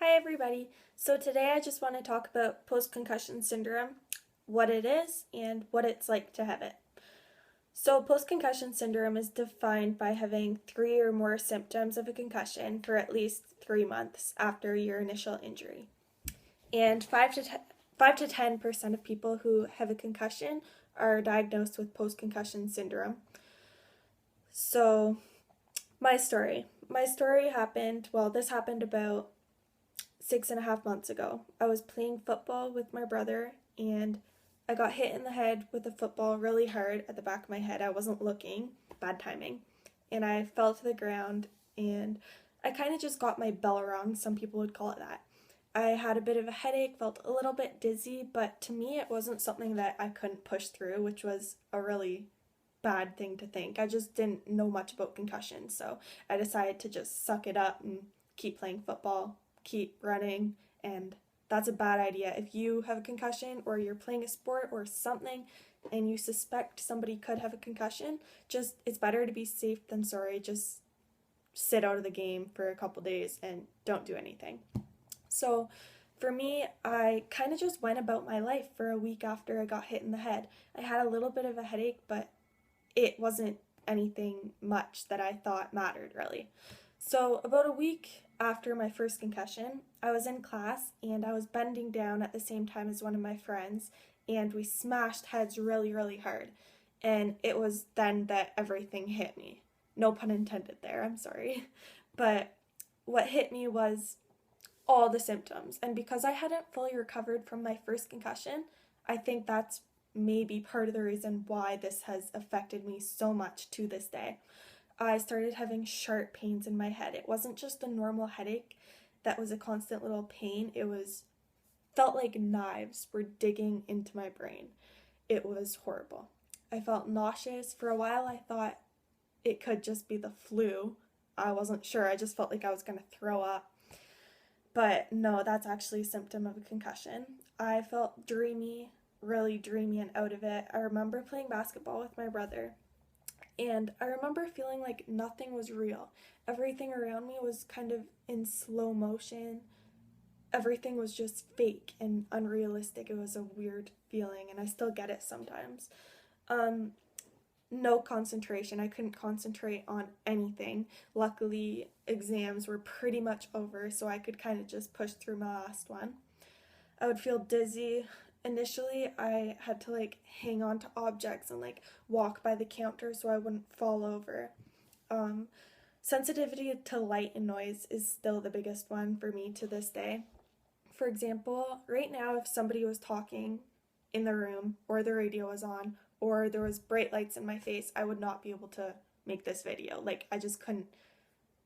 Hi everybody. So today I just want to talk about post-concussion syndrome, what it is, and what it's like to have it. So post-concussion syndrome is defined by having 3 or more symptoms of a concussion for at least 3 months after your initial injury. And 5 to 10% of people who have a concussion are diagnosed with post-concussion syndrome. So my story. This happened about 6.5 months ago. I was playing football with my brother and I got hit in the head with a football really hard at the back of my head. I wasn't looking, bad timing, and I fell to the ground and I kind of just got my bell rung, some people would call it that. I had a bit of a headache, felt a little bit dizzy, but to me it wasn't something that I couldn't push through, which was a really bad thing to think. I just didn't know much about concussions, so I decided to just suck it up and keep playing football, keep running, and that's a bad idea. If you have a concussion or you're playing a sport or something and you suspect somebody could have a concussion, just it's better to be safe than sorry. Just sit out of the game for a couple days and don't do anything. So for me, I kind of just went about my life for a week after I got hit in the head. I had a little bit of a headache, but it wasn't anything much that I thought mattered really. So, about a week after my first concussion, I was in class and I was bending down at the same time as one of my friends, and we smashed heads really, really hard. And it was then that everything hit me. No pun intended there, I'm sorry. But what hit me was all the symptoms. And because I hadn't fully recovered from my first concussion, I think that's maybe part of the reason why this has affected me so much to this day. I started having sharp pains in my head. It wasn't just a normal headache that was a constant little pain. Felt like knives were digging into my brain. It was horrible. I felt nauseous. For a while I thought it could just be the flu. I wasn't sure. I just felt like I was going to throw up. But no, that's actually a symptom of a concussion. I felt dreamy, really dreamy and out of it. I remember playing basketball with my brother. And I remember feeling like nothing was real. Everything around me was kind of in slow motion. Everything was just fake and unrealistic. It was a weird feeling, and I still get it sometimes. Um, no concentration. I couldn't concentrate on anything. Luckily, exams were pretty much over, so I could kind of just push through my last one. I would feel dizzy. Initially, I had to hang on to objects and walk by the counter so I wouldn't fall over. Um, Sensitivity to light and noise is still the biggest one for me to this day. For example, right now, if somebody was talking in the room or the radio was on or there was bright lights in my face, I would not be able to make this video. I just couldn't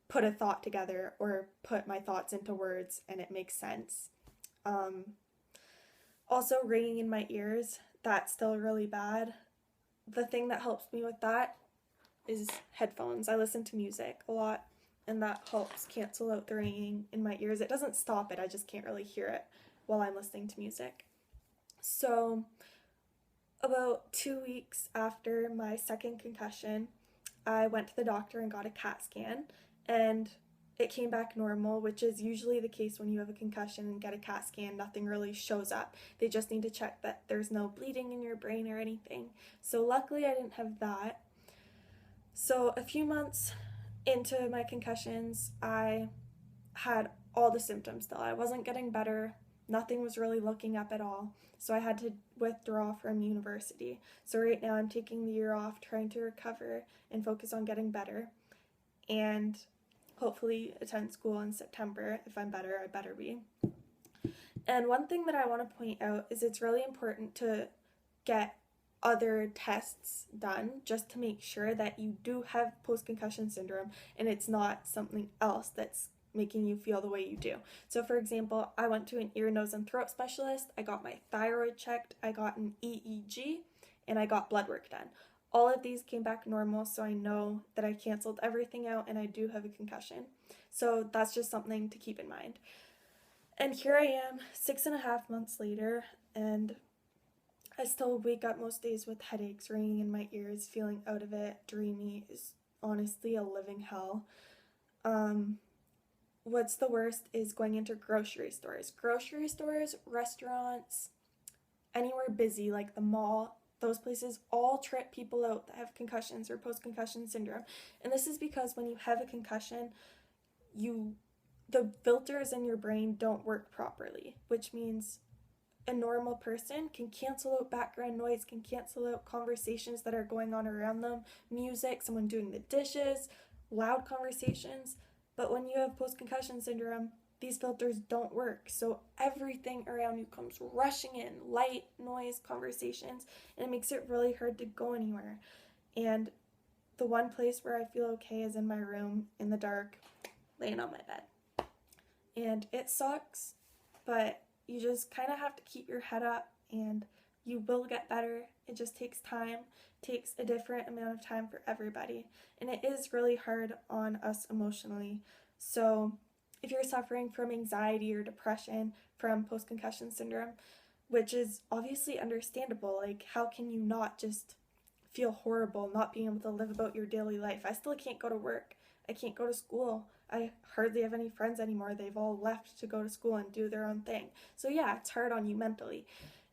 put a thought together or put my thoughts into words and it makes sense. Um, Also, ringing in my ears, that's still really bad. The thing that helps me with that is headphones. I listen to music a lot, and that helps cancel out the ringing in my ears. It doesn't stop it, I just can't really hear it while I'm listening to music. So, about 2 weeks after my second concussion, I went to the doctor and got a CAT scan, and it came back normal, which is usually the case when you have a concussion and get a CAT scan. Nothing really shows up. They just need to check that there's no bleeding in your brain or anything. So luckily I didn't have that. So a few months into my concussions, I had all the symptoms still. I wasn't getting better. Nothing was really looking up at all. So I had to withdraw from university. So right now I'm taking the year off, trying to recover and focus on getting better. And hopefully attend school in September. If I'm better, I better be. And one thing that I want to point out is it's really important to get other tests done just to make sure that you do have post-concussion syndrome and it's not something else that's making you feel the way you do. So for example, I went to an ear, nose, and throat specialist. I got my thyroid checked, I got an EEG, and I got blood work done. All of these came back normal, so I know that I canceled everything out and I do have a concussion. So that's just something to keep in mind. And here I am, 6.5 months later, and I still wake up most days with headaches, ringing in my ears, feeling out of it, dreamy. Is honestly a living hell. what's the worst is going into grocery stores. Grocery stores, restaurants, anywhere busy like the mall, those places all trip people out that have concussions or post-concussion syndrome. And this is because when you have a concussion, the filters in your brain don't work properly, which means a normal person can cancel out background noise, can cancel out conversations that are going on around them, music, someone doing the dishes, loud conversations. But when you have post-concussion syndrome, these filters don't work. So everything around you comes rushing in, light, noise, conversations, and it makes it really hard to go anywhere. And the one place where I feel okay is in my room, in the dark, laying on my bed. And it sucks, but you just kind of have to keep your head up and you will get better. It just takes time, takes a different amount of time for everybody. And it is really hard on us emotionally. So if you're suffering from anxiety or depression from post-concussion syndrome, which is obviously understandable, like how can you not just feel horrible not being able to live about your daily life? I still can't go to work. I can't go to school. I hardly have any friends anymore. They've all left to go to school and do their own thing. So yeah, it's hard on you mentally.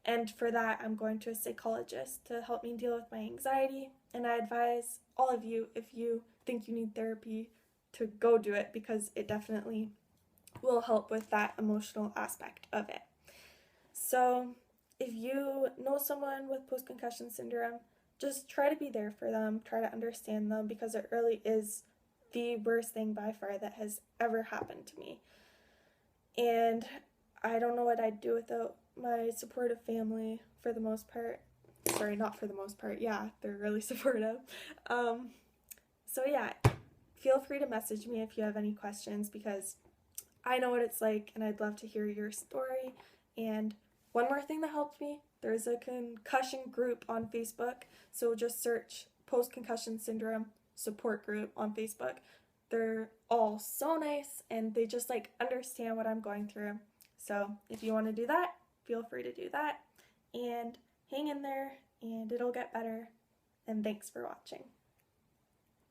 And for that, I'm going to a psychologist to help me deal with my anxiety. And I advise all of you, if you think you need therapy, to go do it, because it definitely will help with that emotional aspect of it. So if you know someone with post-concussion syndrome, just try to be there for them, try to understand them, because it really is the worst thing by far that has ever happened to me. And I don't know what I'd do without my supportive family for the most part. Sorry, not for the most part. Yeah, they're really supportive. So yeah, feel free to message me if you have any questions, because I know what it's like and I'd love to hear your story. And one more thing that helped me, there's a concussion group on Facebook. So just search post-concussion syndrome support group on Facebook. They're all so nice and they just understand what I'm going through. So if you want to do that, feel free to do that, and hang in there and it'll get better. And thanks for watching.